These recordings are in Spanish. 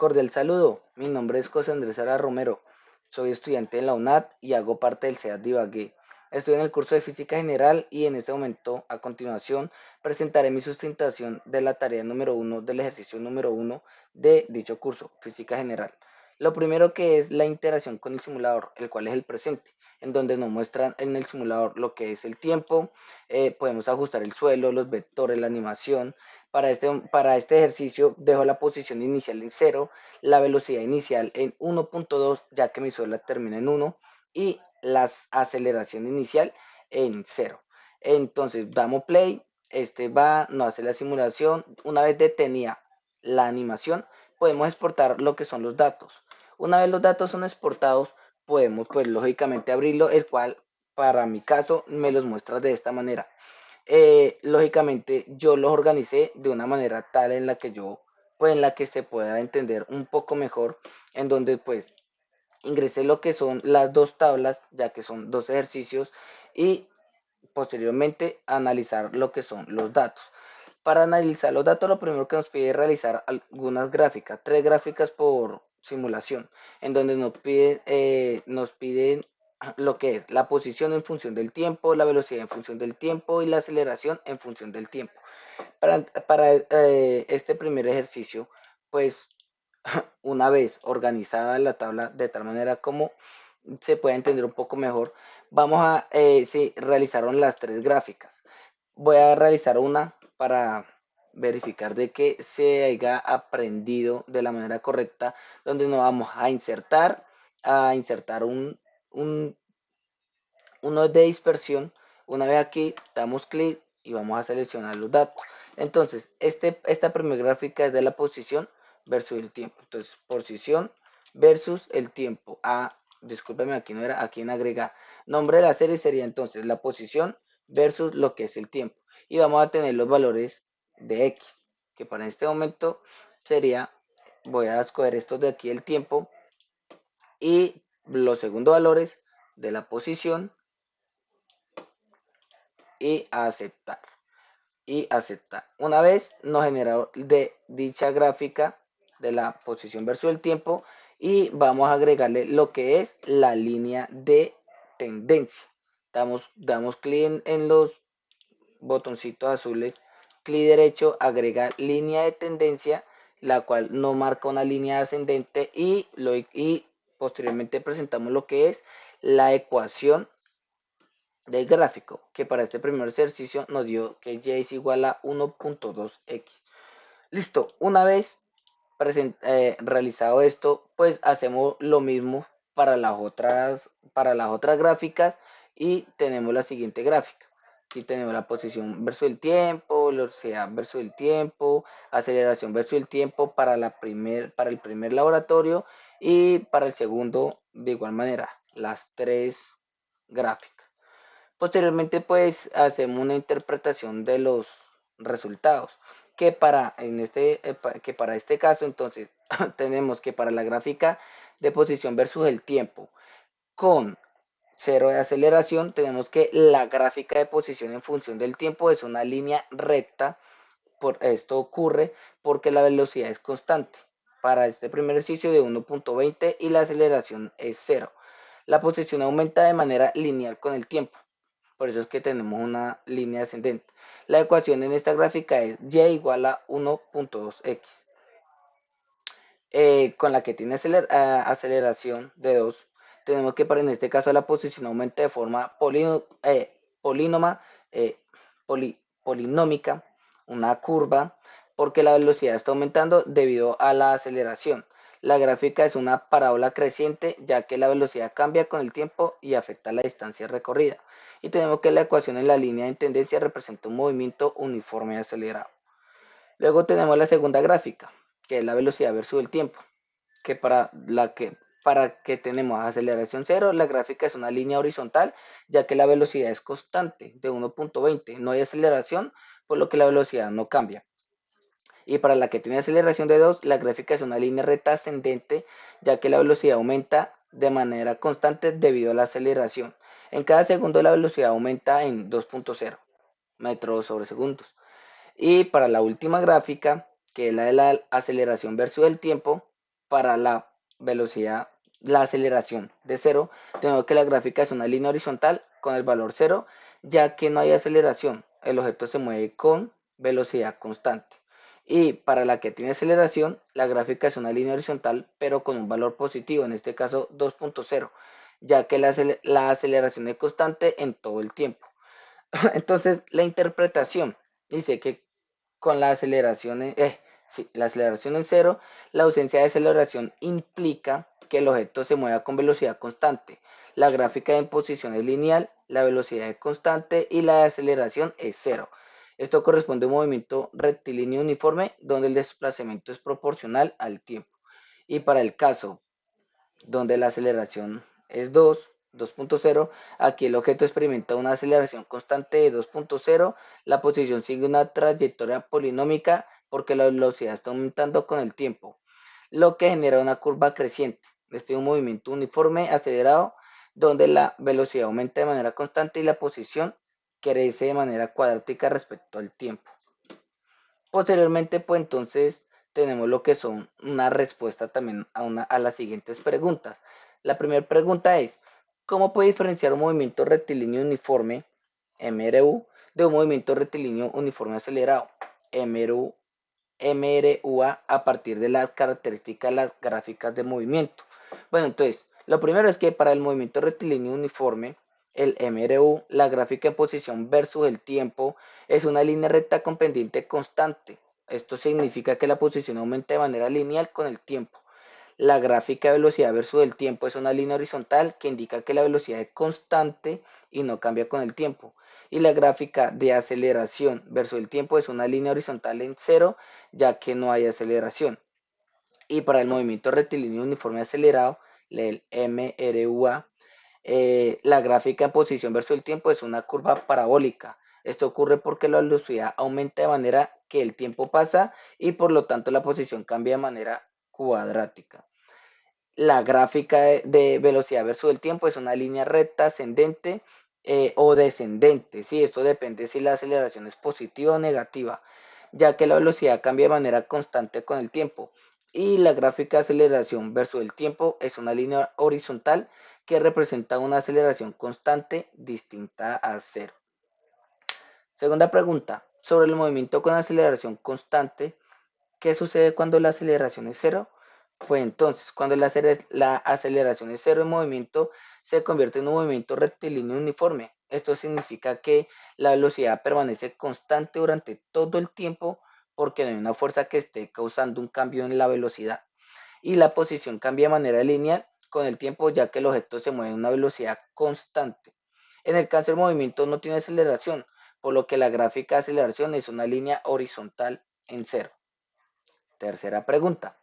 Cordial saludo, mi nombre es José Andrés Ara Romero, soy estudiante en la UNAD y hago parte del SEAD de Ibagué. Estoy en el curso de Física General y en este momento, a continuación, presentaré mi sustentación de la tarea número uno del ejercicio número uno de dicho curso, Física General. Lo primero que es la interacción con el simulador, el cual es el presente, en donde nos muestran en el simulador lo que es el tiempo, podemos ajustar el suelo, los vectores, la animación. Para este ejercicio dejo la posición inicial en 0, la velocidad inicial en 1.2 ya que mi suela termina en 1 y la aceleración inicial en 0. Entonces damos play, nos hace la simulación. Una vez detenida la animación podemos exportar lo que son los datos. Una vez los datos son exportados podemos pues lógicamente abrirlo, el cual para mi caso me los muestra de esta manera. Lógicamente yo los organicé de una manera tal en la que pues en la que se pueda entender un poco mejor, en donde pues ingresé lo que son las dos tablas, ya que son dos ejercicios, y posteriormente analizar lo que son los datos. Para analizar los datos, lo primero que nos pide es realizar algunas gráficas, 3 gráficas por simulación, en donde nos piden lo que es la posición en función del tiempo, la velocidad en función del tiempo y la aceleración en función del tiempo. Para este primer ejercicio, pues una vez organizada la tabla de tal manera como se pueda entender un poco mejor, vamos a, si realizaron las 3 gráficas, voy a realizar una para verificar de que se haya aprendido de la manera correcta, donde nos vamos a insertar un uno de dispersión. Una vez aquí damos clic y vamos a seleccionar los datos. Entonces esta primera gráfica es de la posición versus el tiempo. Entonces posición versus el tiempo. Discúlpeme, aquí no era, aquí en agregar. Nombre de la serie sería entonces la posición versus lo que es el tiempo. Y vamos a tener los valores de X, que para este momento sería, voy a escoger estos de aquí el tiempo y los segundos valores de la posición y aceptar. Y aceptar. Una vez nos generó de dicha gráfica de la posición versus el tiempo y vamos a agregarle lo que es la línea de tendencia. Damos clic en los botoncitos azules, clic derecho, agregar línea de tendencia, la cual nos marca una línea ascendente y posteriormente presentamos lo que es la ecuación del gráfico, que para este primer ejercicio nos dio que y es igual a 1.2x. Listo, una vez realizado esto, pues hacemos lo mismo para las otras gráficas y tenemos la siguiente gráfica. Aquí tenemos la posición versus el tiempo, velocidad versus el tiempo, aceleración versus el tiempo para el primer laboratorio y para el segundo de igual manera, las 3 gráficas. Posteriormente, pues hacemos una interpretación de los resultados, que para este caso, entonces, tenemos que para la gráfica de posición versus el tiempo con 0 de aceleración, tenemos que la gráfica de posición en función del tiempo es una línea recta. Esto ocurre porque la velocidad es constante. Para este primer ejercicio de 1.20 y la aceleración es 0. La posición aumenta de manera lineal con el tiempo. Por eso es que tenemos una línea ascendente. La ecuación en esta gráfica es y igual a 1.2x, con la que tiene aceleración de 2. Tenemos que para en este caso la posición aumenta de forma polínoma, polinómica, una curva, porque la velocidad está aumentando debido a la aceleración. La gráfica es una parábola creciente, ya que la velocidad cambia con el tiempo y afecta la distancia recorrida. Y tenemos que la ecuación en la línea de tendencia representa un movimiento uniforme y acelerado. Luego tenemos la segunda gráfica, que es la velocidad versus el tiempo, que para que tenemos aceleración 0, la gráfica es una línea horizontal, ya que la velocidad es constante de 1.20, no hay aceleración, por lo que la velocidad no cambia. Y para la que tiene aceleración de 2, la gráfica es una línea recta ascendente, ya que la velocidad aumenta de manera constante debido a la aceleración. En cada segundo la velocidad aumenta en 2.0 metros sobre segundos. Y para la última gráfica, que es la de la aceleración versus el tiempo, para la velocidad, la aceleración de cero, tenemos que la gráfica es una línea horizontal con el valor cero, ya que no hay aceleración, el objeto se mueve con velocidad constante. Y para la que tiene aceleración, la gráfica es una línea horizontal, pero con un valor positivo, en este caso 2.0, ya que la aceleración es constante en todo el tiempo. Entonces, la interpretación dice que con la aceleración en cero, la ausencia de aceleración implica que el objeto se mueva con velocidad constante. La gráfica en posición es lineal, la velocidad es constante y la aceleración es cero. Esto corresponde a un movimiento rectilíneo uniforme donde el desplazamiento es proporcional al tiempo. Y para el caso donde la aceleración es 2.0, aquí el objeto experimenta una aceleración constante de 2.0, la posición sigue una trayectoria polinómica porque la velocidad está aumentando con el tiempo, lo que genera una curva creciente. Este es un movimiento uniforme acelerado donde la velocidad aumenta de manera constante y la posición crece de manera cuadrática respecto al tiempo. Posteriormente, pues entonces tenemos lo que son una respuesta también a las siguientes preguntas. La primera pregunta es, ¿cómo puede diferenciar un movimiento rectilíneo uniforme, MRU, de un movimiento rectilíneo uniforme acelerado, MRU, MRUA, a partir de las características de las gráficas de movimiento? Bueno, entonces, lo primero es que para el movimiento rectilíneo uniforme, el MRU, la gráfica en posición versus el tiempo, es una línea recta con pendiente constante. Esto significa que la posición aumenta de manera lineal con el tiempo. La gráfica de velocidad versus el tiempo es una línea horizontal que indica que la velocidad es constante y no cambia con el tiempo. Y la gráfica de aceleración versus el tiempo es una línea horizontal en cero, ya que no hay aceleración. Y para el movimiento rectilíneo uniforme acelerado, el MRUA, la gráfica en posición versus el tiempo es una curva parabólica. Esto ocurre porque la velocidad aumenta de manera que el tiempo pasa y por lo tanto la posición cambia de manera cuadrática. La gráfica de velocidad versus el tiempo es una línea recta ascendente o descendente. ¿Sí? Esto depende si la aceleración es positiva o negativa, ya que la velocidad cambia de manera constante con el tiempo. Y la gráfica de aceleración versus el tiempo es una línea horizontal que representa una aceleración constante distinta a cero. Segunda pregunta, sobre el movimiento con aceleración constante, ¿qué sucede cuando la aceleración es cero? Pues entonces, cuando la aceleración es cero en movimiento, se convierte en un movimiento rectilíneo uniforme. Esto significa que la velocidad permanece constante durante todo el tiempo porque no hay una fuerza que esté causando un cambio en la velocidad. Y la posición cambia de manera lineal con el tiempo ya que el objeto se mueve a una velocidad constante. En el caso del movimiento no tiene aceleración, por lo que la gráfica de aceleración es una línea horizontal en cero. Tercera pregunta.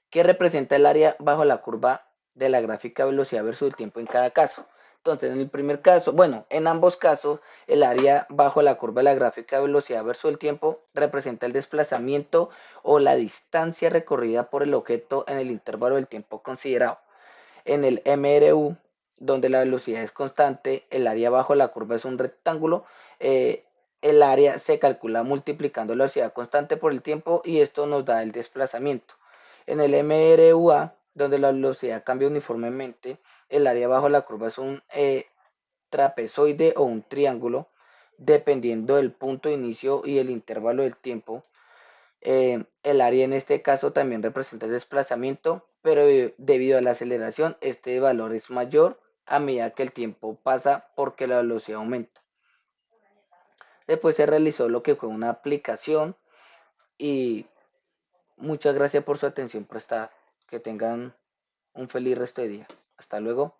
¿Qué representa el área bajo la curva de la gráfica velocidad versus el tiempo en cada caso? Entonces, en el primer caso, bueno, en ambos casos, el área bajo la curva de la gráfica velocidad versus el tiempo representa el desplazamiento o la distancia recorrida por el objeto en el intervalo del tiempo considerado. En el MRU, donde la velocidad es constante, el área bajo la curva es un rectángulo, eh, el área se calcula multiplicando la velocidad constante por el tiempo y esto nos da el desplazamiento. En el MRUA, donde la velocidad cambia uniformemente, el área bajo la curva es un trapezoide o un triángulo, dependiendo del punto de inicio y el intervalo del tiempo. El área en este caso también representa el desplazamiento, pero debido a la aceleración, este valor es mayor a medida que el tiempo pasa porque la velocidad aumenta. Después se realizó lo que fue una aplicación y muchas gracias por su atención prestada. Que tengan un feliz resto de día. Hasta luego.